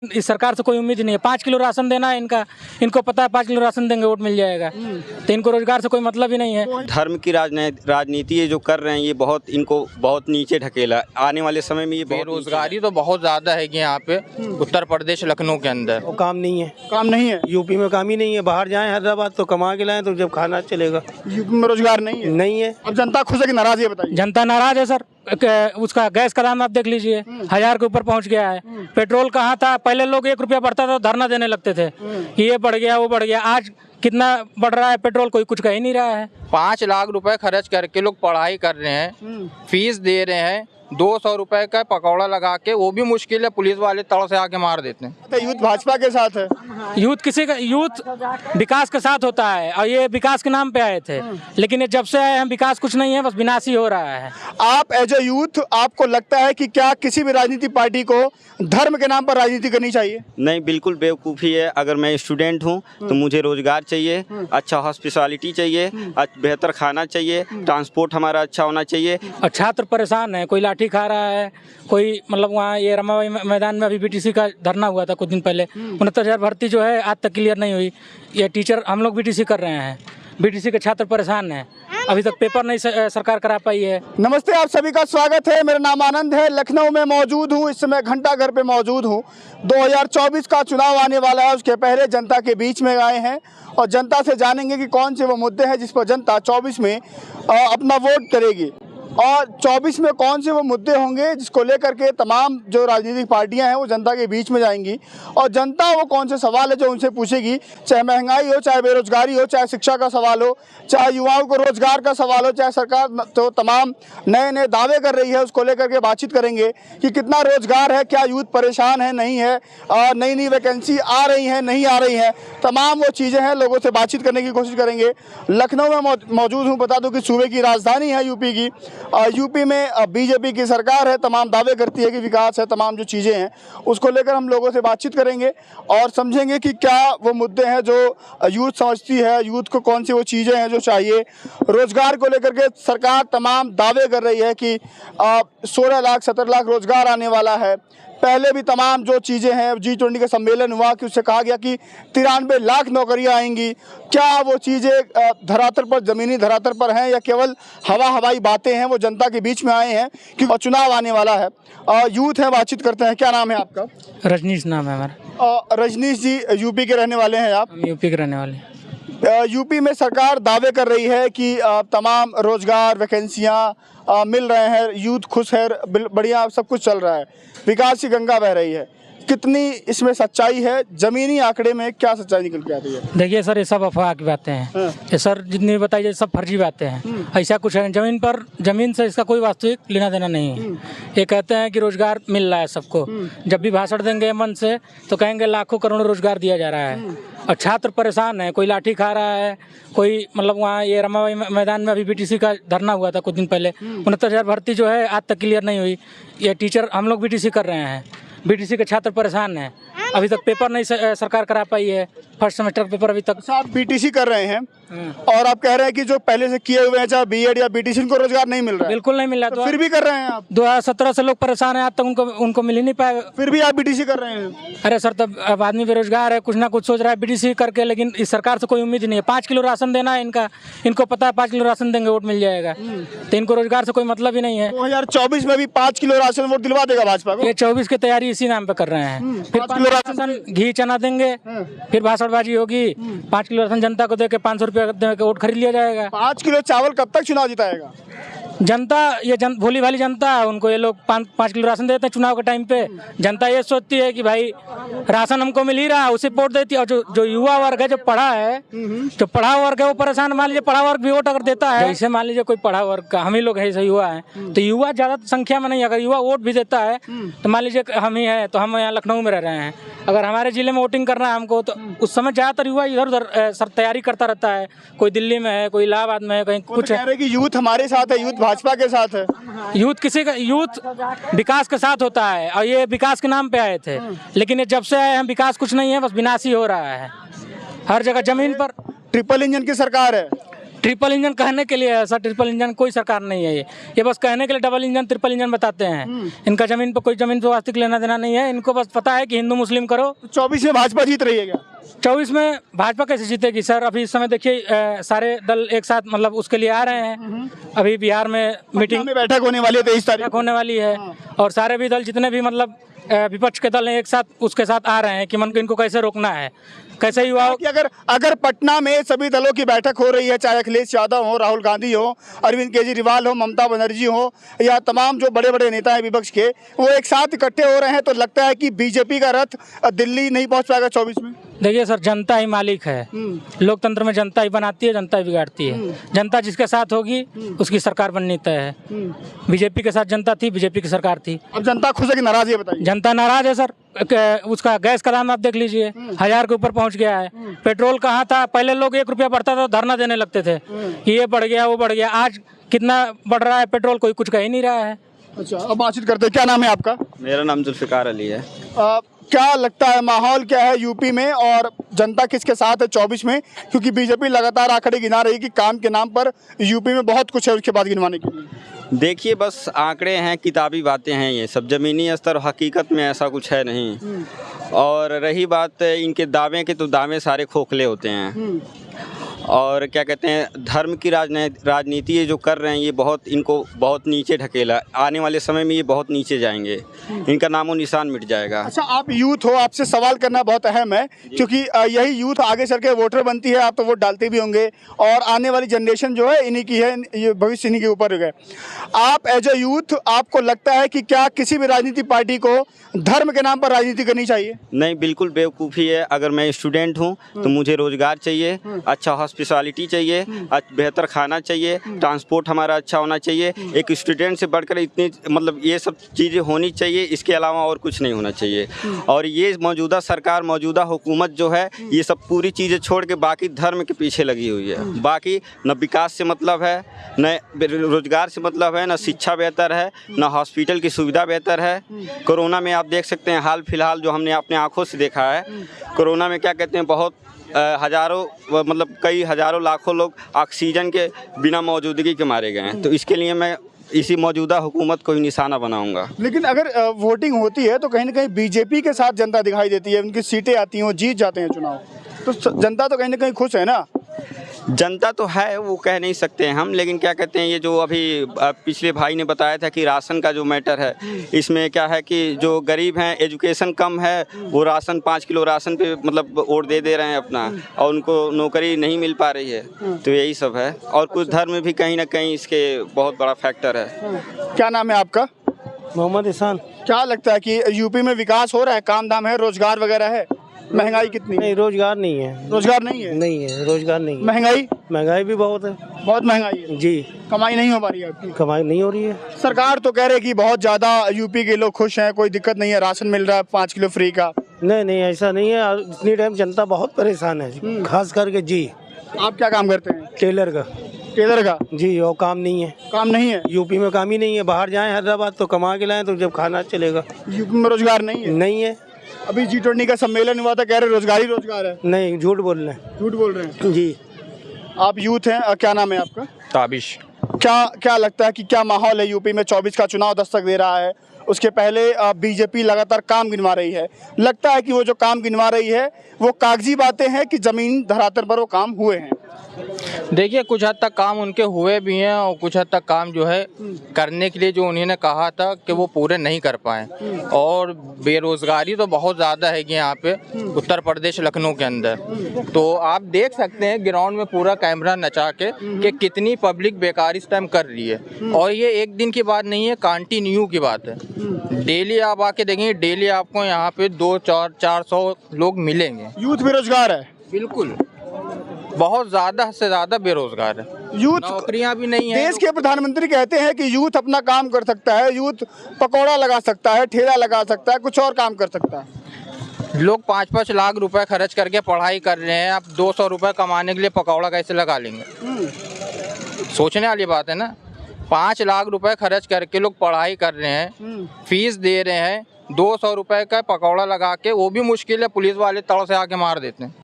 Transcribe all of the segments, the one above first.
इस सरकार से कोई उम्मीद नहीं है। 5 किलो राशन देना है इनको पता है 5 किलो राशन देंगे वोट मिल जाएगा, तो इनको रोजगार से कोई मतलब ही नहीं है। धर्म की राजनीति ये जो कर रहे हैं ये इनको बहुत नीचे ढकेला। आने वाले समय में ये बेरोजगारी तो बहुत ज्यादा है यहाँ पे उत्तर प्रदेश लखनऊ के अंदर। वो काम नहीं है यूपी में काम ही नहीं है। बाहर जाएं हैदराबाद तो कमा के लाएं तो जब खाना चलेगा। यूपी में रोजगार नहीं है। अब जनता खुश है कि नाराज है बताइए। जनता नाराज है सर। उसका गैस का दाम आप देख लीजिए 1000 के ऊपर पहुंच गया है। पेट्रोल कहाँ था, पहले लोग 1 रुपया बढ़ता था तो धरना देने लगते थे कि ये बढ़ गया वो बढ़ गया। आज कितना बढ़ रहा है पेट्रोल, कोई कुछ कह ही नहीं रहा है। 5 लाख रुपए खर्च करके लोग पढ़ाई कर रहे हैं, फीस दे रहे हैं, 200 रुपए का पकौड़ा लगा के वो भी मुश्किल है, पुलिस वाले तड़ से आके मार देते हैं। तो यूथ भाजपा के साथ है। यूथ विकास के साथ होता है और ये विकास के नाम पे आए थे, लेकिन ये जब से आए हैं विकास कुछ नहीं है, बस विनाश ही हो रहा है। आप एज ए यूथ आपको लगता है कि क्या किसी भी राजनीतिक पार्टी को धर्म के नाम पर राजनीति करनी चाहिए? नहीं, बिल्कुल बेवकूफ़ी है। अगर मैं स्टूडेंट हूँ तो मुझे रोजगार चाहिए, अच्छा हॉस्पिटलिटी चाहिए, बेहतर खाना चाहिए, ट्रांसपोर्ट हमारा अच्छा होना चाहिए। और छात्र परेशान है, कोई लाठी खा रहा है, कोई मतलब वहाँ ये रमाबाई मैदान में अभी बीटीसी का धरना हुआ था कुछ दिन पहले, 69,000 भर्ती जो है आज तक क्लियर नहीं हुई। ये टीचर हम लोग बीटीसी कर रहे हैं, बीटीसी के छात्र परेशान हैं, अभी तक पेपर नहीं सरकार करा पाई है। नमस्ते, आप सभी का स्वागत है। मेरा नाम आनंद है, लखनऊ में मौजूद हूँ, इस समय घंटा घर पे मौजूद हूँ। 2024 का चुनाव आने वाला है, उसके पहले जनता के बीच में आए हैं और जनता से जानेंगे कि कौन से वो मुद्दे हैं जिस पर जनता 24 में अपना वोट करेगी और 24 में कौन से वो मुद्दे होंगे जिसको लेकर के तमाम जो राजनीतिक पार्टियां हैं वो जनता के बीच में जाएंगी और जनता वो कौन से सवाल है जो उनसे पूछेगी, चाहे महंगाई हो, चाहे बेरोजगारी हो, चाहे शिक्षा का सवाल हो, चाहे युवाओं को रोजगार का सवाल हो, चाहे सरकार तो तमाम नए नए दावे कर रही है उसको लेकर के बातचीत करेंगे कि कितना रोजगार है, क्या यूथ परेशान है नहीं है, नई नई वैकेंसी आ रही है नहीं आ रही है, तमाम वो चीज़ें हैं। लोगों से बातचीत करने की कोशिश करेंगे। लखनऊ में मौजूद हूँ, बता दूँ कि सूबे की राजधानी है यूपी की। यूपी में बीजेपी की सरकार है, तमाम दावे करती है कि विकास है, तमाम जो चीज़ें हैं उसको लेकर हम लोगों से बातचीत करेंगे और समझेंगे कि क्या वो मुद्दे हैं जो यूथ समझती है, यूथ को कौन सी वो चीज़ें हैं जो चाहिए। रोजगार को लेकर के सरकार तमाम दावे कर रही है कि 16 लाख 17 लाख रोजगार आने वाला है। पहले भी तमाम जो चीज़ें हैं, G20 का सम्मेलन हुआ कि उससे कहा गया कि 93 लाख नौकरियां आएंगी। क्या वो चीज़ें धरातल पर, ज़मीनी धरातल पर हैं या केवल हवाई बातें हैं? वो जनता के बीच में आए हैं क्योंकि चुनाव आने वाला है। यूथ है, बातचीत करते हैं। क्या नाम है आपका? रजनीश नाम है हमारा। रजनीश जी, यूपी के रहने वाले हैं आप? हम यूपी के रहने वाले हैं। यूपी में सरकार दावे कर रही है कि तमाम रोजगार वैकेंसियां मिल रहे हैं, यूथ खुश है, बढ़िया सब कुछ चल रहा है, विकास की गंगा बह रही है। कितनी इसमें सच्चाई है? जमीनी आंकड़े में क्या सच्चाई निकल के आती है? देखिए सर, ये सब अफवाह की बातें हैं। ये सर जितनी भी बताइए सब फर्जी बातें हैं। ऐसा कुछ है, जमीन से इसका कोई वास्तविक लेना देना नहीं है। ये कहते हैं कि रोजगार मिल रहा है सबको, जब भी भाषण देंगे मन से तो कहेंगे लाखों करोड़ों रोजगार दिया जा रहा है और छात्र परेशान है, कोई लाठी खा रहा है, कोई मतलब वहाँ ये रमाबाई मैदान में अभी बीटीसी का धरना हुआ था कुछ दिन पहले, 69,000 भर्ती जो है आज तक क्लियर नहीं हुई। ये टीचर हम लोग बीटीसी कर रहे हैं, बीटीसी के छात्र परेशान हैं, अभी तक पेपर नहीं सरकार करा पाई है, फर्स्ट सेमेस्टर का पेपर अभी तक। आप बीटीसी कर रहे हैं और आप कह रहे हैं कि जो पहले से किए हुए हैं चाहे बीएड या बीटीसी को रोजगार नहीं मिल रहा है। बिल्कुल नहीं मिल रहा, तो फिर भी कर रहे हैं आप? 2017 से लोग परेशान हैं, आज तक उनको मिल ही नहीं पाया, फिर भी आप बीटीसी कर रहे हैं? अरे सर, तब अब आदमी बेरोजगार है, कुछ ना कुछ सोच रहा है बीटीसी करके, लेकिन इस सरकार से कोई उम्मीद नहीं है। 5 किलो राशन देना है इनको पता है 5 किलो राशन देंगे वोट मिल जाएगा, तो इनको रोजगार से कोई मतलब ही नहीं है। 2024 में भी 5 किलो राशन वोट दिलवा देगा भाजपा को? ये 24 की तैयारी इसी नाम पे कर रहे हैं। फिर 5 किलो राशन घी चना देंगे, फिर भाषणबाजी होगी, 5 किलो राशन जनता को देके 500 रुपया दे के वोट खरीद लिया जाएगा। 5 किलो चावल कब तक चुनाव जिताएगा? जनता, ये भोली भाली जनता है, उनको ये लोग 5 किलो राशन देते हैं चुनाव के टाइम पे। जनता ये सोचती है कि भाई राशन हमको मिल ही रहा है, उसे वोट देती है। और जो युवा वर्ग है, जो पढ़ा है, जो पढ़ा वर्ग है वो परेशान। मान लीजिए पढ़ा वर्ग भी वोट अगर देता है, जैसे मान लीजिए कोई पढ़ा वर्ग का, हम ही लोग है युवा है, तो युवा ज्यादा संख्या में नहीं, अगर युवा वोट भी देता है तो मान लीजिए हम ही है, तो हम यहाँ लखनऊ में रह रहे हैं, अगर हमारे जिले में वोटिंग करना है हमको, तो उस समय ज्यादातर युवा इधर उधर सर तैयारी करता रहता है, कोई दिल्ली में है, कोई इलाहाबाद में है, कहीं कुछ है। कि यूथ हमारे साथ है, यूथ भाजपा के साथ है। यूथ विकास के साथ होता है और ये विकास के नाम पे आए थे, लेकिन ये जब से आए हैं विकास कुछ नहीं है, बस विनाश ही हो रहा है हर जगह। जमीन पर ट्रिपल इंजन की सरकार है, ट्रिपल इंजन कहने के लिए है सर, ट्रिपल इंजन कोई सरकार नहीं है ये बस कहने के लिए डबल इंजन ट्रिपल इंजन बताते हैं। इनका जमीन पर कोई जमीन पर वास्तविक लेना देना नहीं है, इनको बस पता है कि हिंदू मुस्लिम करो। 24 में भाजपा जीत रही है क्या? 24 में भाजपा कैसे जीतेगी सर? अभी इस समय देखिए सारे दल एक साथ मतलब उसके लिए आ रहे हैं। अभी बिहार में मीटिंग में बैठक होने वाली है 23 तारीख होने वाली है और सारे भी दल जितने भी मतलब विपक्ष के दल हैं एक साथ उसके साथ आ रहे हैं कि मन इनको कैसे रोकना है, कैसे युवाओं कि अगर पटना में सभी दलों की बैठक हो रही है, चाहे अखिलेश यादव हो, राहुल गांधी हो, अरविंद केजरीवाल हो, ममता बनर्जी हो या तमाम जो बड़े बड़े नेता हैं विपक्ष के, वो एक साथ इकट्ठे हो रहे हैं, तो लगता है कि बीजेपी का रथ दिल्ली नहीं पहुंच पाएगा 24 में। देखिए सर, जनता ही मालिक है। लोकतंत्र में जनता ही बनाती है, जनता ही बिगाड़ती है। जनता जिसके साथ होगी उसकी सरकार बननी तय है। बीजेपी के साथ जनता थी, बीजेपी की सरकार थी। अब जनता खुश है कि नाराज है बताइए? जनता नाराज है सर। उसका गैस का दाम आप देख लीजिए, 1000 के ऊपर पहुंच गया है। पेट्रोल कहाँ था? पहले लोग 1 रुपया बढ़ता था धरना देने लगते थे कि ये बढ़ गया वो बढ़ गया। आज कितना बढ़ रहा है पेट्रोल, कोई कुछ कह ही नहीं रहा है। अच्छा, अब बातचीत करते हैं। क्या नाम है आपका? मेरा नाम जुल्फिकार अली है। क्या लगता है माहौल क्या है यूपी में और जनता किसके साथ है 24 में? क्योंकि बीजेपी लगातार आंकड़े गिना रही है कि काम के नाम पर यूपी में बहुत कुछ है उसके बाद गिनवाने के लिए। देखिए, बस आंकड़े हैं, किताबी बातें हैं, ये सब ज़मीनी स्तर हकीकत में ऐसा कुछ है नहीं। और रही बात इनके दावे के, तो दावे सारे खोखले होते हैं। और क्या कहते हैं, धर्म की राजनीति ये जो कर रहे हैं, ये बहुत इनको बहुत नीचे ढकेला। आने वाले समय में ये बहुत नीचे जाएंगे, इनका नामो निशान मिट जाएगा। अच्छा, आप यूथ हो, आपसे सवाल करना बहुत अहम है क्योंकि यही यूथ आगे चल के वोटर बनती है। आप तो वोट डालते भी होंगे और आने वाली जनरेशन जो है इन्हीं की है, ये भविष्य इन्हीं के ऊपर है। आप एज ए यूथ, आपको लगता है कि क्या किसी भी राजनीतिक पार्टी को धर्म के नाम पर राजनीति करनी चाहिए? नहीं, बिल्कुल बेवकूफ़ी है। अगर मैं स्टूडेंट हूँ तो मुझे रोज़गार चाहिए, अच्छा हॉस्पिटलिटी चाहिए, बेहतर खाना चाहिए, ट्रांसपोर्ट हमारा अच्छा होना चाहिए। एक स्टूडेंट से बढ़कर इतनी मतलब ये सब चीज़ें होनी चाहिए, इसके अलावा और कुछ नहीं होना चाहिए। और ये मौजूदा सरकार, मौजूदा हुकूमत जो है, ये सब पूरी चीज़ें छोड़ के बाकी धर्म के पीछे लगी हुई है। बाकी न विकास से मतलब है, न रोज़गार से मतलब है, न शिक्षा बेहतर है, न हॉस्पिटल की सुविधा बेहतर है। कोरोना में आप देख सकते हैं, हाल फिलहाल जो हमने अपने आँखों से देखा है, कोरोना में क्या कहते हैं, बहुत हज़ारों मतलब कई हज़ारों लाखों लोग ऑक्सीजन के बिना मौजूदगी के मारे गए हैं। तो इसके लिए मैं इसी मौजूदा हुकूमत को ही निशाना बनाऊंगा। लेकिन अगर वोटिंग होती है तो कहीं ना कहीं बीजेपी के साथ जनता दिखाई देती है, उनकी सीटें आती हैं, वो जीत जाते हैं चुनाव, तो जनता तो कहीं ना कहीं खुश है ना? जनता तो है, वो कह नहीं सकते हैं हम, लेकिन क्या कहते हैं, ये जो अभी पिछले भाई ने बताया था कि राशन का जो मैटर है, इसमें क्या है कि जो गरीब हैं, एजुकेशन कम है, वो राशन 5 किलो राशन पे मतलब वोट दे रहे हैं अपना, और उनको नौकरी नहीं मिल पा रही है। तो यही सब है, और कुछ धर्म भी कहीं ना कहीं इसके बहुत बड़ा फैक्टर है। क्या नाम है आपका? मोहम्मद इसान। क्या लगता है कि यूपी में विकास हो रहा है, काम धाम है, रोजगार वगैरह है? महंगाई कितनी? नहीं, रोजगार नहीं है। रोजगार नहीं है? नहीं है, रोजगार नहीं है। महंगाई भी बहुत है। बहुत महंगाई है जी। कमाई नहीं हो पा रही है आपकी? कमाई नहीं हो रही है। सरकार तो कह रही है कि बहुत ज्यादा यूपी के लोग खुश हैं, कोई दिक्कत नहीं है, राशन मिल रहा है 5 किलो फ्री का। नहीं, ऐसा नहीं है। इतनी टाइम जनता बहुत परेशान है, खास करके जी। आप क्या काम करते हैं? टेलर का जी। और काम नहीं है। काम नहीं है यूपी में, काम ही नहीं है। बाहर जाएं हैदराबाद तो कमा के लाएं, तो जब खाना चलेगा। यूपी में रोजगार नहीं है। अभी G20 का सम्मेलन हुआ था, कह रहे रोजगार ही रोजगार है। नहीं, झूठ बोल रहे हैं। झूठ बोल रहे हैं जी। आप यूथ हैं, क्या नाम है आपका? ताबिश। क्या लगता है कि क्या माहौल है यूपी में? 24 का चुनाव दस्तक दे रहा है, उसके पहले बीजेपी लगातार काम गिनवा रही है। लगता है कि वो जो काम गिनवा रही है वो कागजी बातें हैं कि जमीन धरातल पर वो काम हुए हैं? देखिए, कुछ हद तक काम उनके हुए भी हैं और कुछ हद तक काम जो है करने के लिए जो उन्होंने कहा था कि वो पूरे नहीं कर पाए। और बेरोजगारी तो बहुत ज़्यादा है कि यहाँ पे उत्तर प्रदेश लखनऊ के अंदर, तो आप देख सकते हैं ग्राउंड में पूरा कैमरा नचा के कि कितनी पब्लिक बेकार इस टाइम कर रही है। और ये एक दिन की बात नहीं है, कंटिन्यू की बात है। डेली आप आके देखेंगे, डेली आपको यहाँ पे 200-400 लोग मिलेंगे। यूथ बेरोजगार है? बिल्कुल, बहुत ज़्यादा से ज़्यादा बेरोजगार है। यूथ, नौकरियां भी नहीं है। देश के प्रधानमंत्री कहते हैं कि यूथ अपना काम कर सकता है, यूथ पकौड़ा लगा सकता है, ठेला लगा सकता है, कुछ और काम कर सकता है। लोग 5-5 लाख रुपए खर्च करके पढ़ाई कर रहे हैं, आप 200 रुपए कमाने के लिए पकौड़ा कैसे लगा लेंगे? सोचने वाली बात है ना। 5 लाख रुपए खर्च करके लोग पढ़ाई कर रहे हैं, फीस दे रहे हैं, 200 रुपए का पकौड़ा लगा के, वो भी मुश्किल है, पुलिस वाले तड़ से आके मार देते हैं।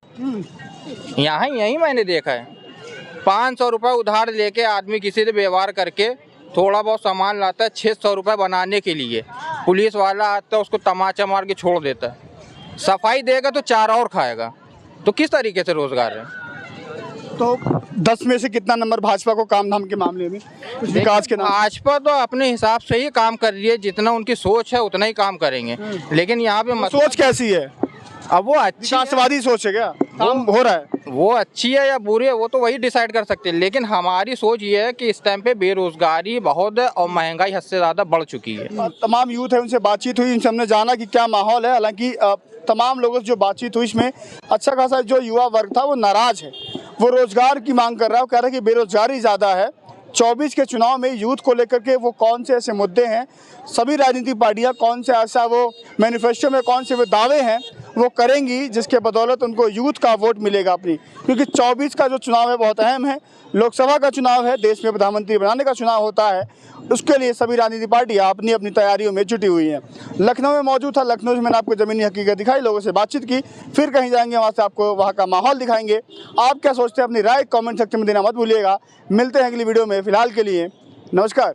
यही मैंने देखा है। 500 रुपये उधार लेके आदमी किसी से व्यवहार करके थोड़ा बहुत सामान लाता है 600 रुपये बनाने के लिए। पुलिस वाला आता है उसको तमाचा मार के छोड़ देता है। सफाई देगा तो 4 और खाएगा, तो किस तरीके से रोजगार है? तो 10 में से कितना नंबर भाजपा को काम धाम के मामले में, कुछ विकास के नाम? भाजपा तो अपने हिसाब से ही काम कर रही है, जितना उनकी सोच है उतना ही काम करेंगे। लेकिन यहाँ पे सोच कैसी है? अब वो अच्छी विकासवादी सोच है क्या? काम हो रहा है? वो अच्छी है या बुरी है वो तो वही डिसाइड कर सकते हैं। लेकिन हमारी सोच ये है कि इस टाइम पे बेरोजगारी बहुत है और महंगाई हद से ज़्यादा बढ़ चुकी है। तमाम यूथ है, उनसे बातचीत हुई, उनसे हमने जाना कि क्या माहौल है। हालांकि तमाम लोगों से जो बातचीत हुई इसमें अच्छा खासा जो युवा वर्ग था वो नाराज है, वो रोजगार की मांग कर रहा है। वो कह रहा है कि बेरोजगारी ज़्यादा है। 24 के चुनाव में यूथ को लेकर के वो कौन से ऐसे मुद्दे हैं, सभी राजनीतिक पार्टियां कौन से ऐसा वो मैनिफेस्टो में कौन से वो दावे हैं वो करेंगी जिसके बदौलत उनको यूथ का वोट मिलेगा अपनी। क्योंकि 24 का जो चुनाव है बहुत अहम है, लोकसभा का चुनाव है, देश में प्रधानमंत्री बनाने का चुनाव होता है, उसके लिए सभी राजनीतिक पार्टियां अपनी अपनी तैयारियों में जुटी हुई हैं। लखनऊ में मौजूद था, लखनऊ से मैंने आपको ज़मीनी हकीकत दिखाई, लोगों से बातचीत की, फिर कहीं जाएंगे वहाँ से आपको वहाँ का माहौल दिखाएंगे। आप क्या सोचते हैं अपनी राय कमेंट सेक्शन में देना मत भूलिएगा। मिलते हैं अगली वीडियो में, फिलहाल के लिए नमस्कार।